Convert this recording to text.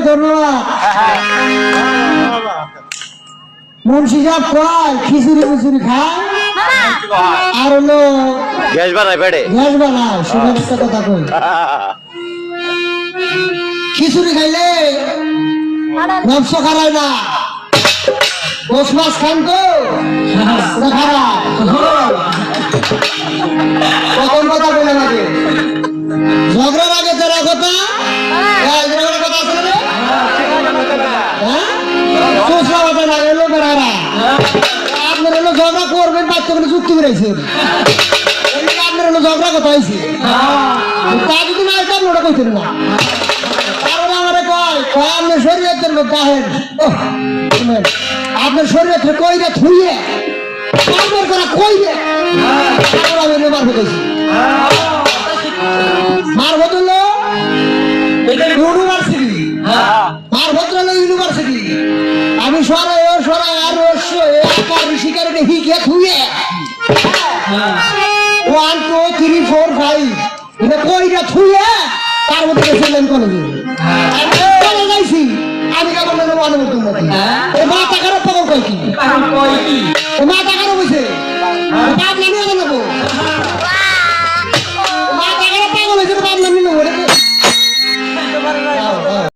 ধন্যবাদ মুন্সি সাহেব কয় খিচুড়ি মিচুড়ি খায় আর হলো গ্যাস বানায় পেটে গ্যাস বানায় শুনে একটা কথা কই খিচুড়ি খাইলে নবস খারায় না দোষ মাছ খান তো ওটা খারাপ প্রথম কথা বলে লাগে ঝগড়ার আগে যারা কথা ঝগড়ার কথা আছে না হ্যাঁ সোসা কথা না এলো বেড়ারা আপনার হলো ঝগড়া করবেন বাচ্চা করে চুক্তি করেছেন আপনার হলো ঝগড়া কথা হয়েছে তা যদি না হইতাম ওটা কইতেন না কারণ আমার কয় আপনার শরীরের লোক গাহেন আপনার শরীরে কইরে থুইয়ে কামড় করা কইরে আমি মারবো কইছি মারবো তো ইউনিভার্সিটি মারভদ্র ইউনিভার্সিটি আমি সরাই ও সরাই আর রস্য আকার শিকারে দেখি কে থুইয়ে 1 2 3 4 5 এটা কইরা থুইয়ে তার মধ্যে গেছিলেন কলেজে আমি যাইছি আমি কেমন অনুমোদন মতো এ মাথা খারাপ পাবো কই কি মাথা খারাপ হয়েছে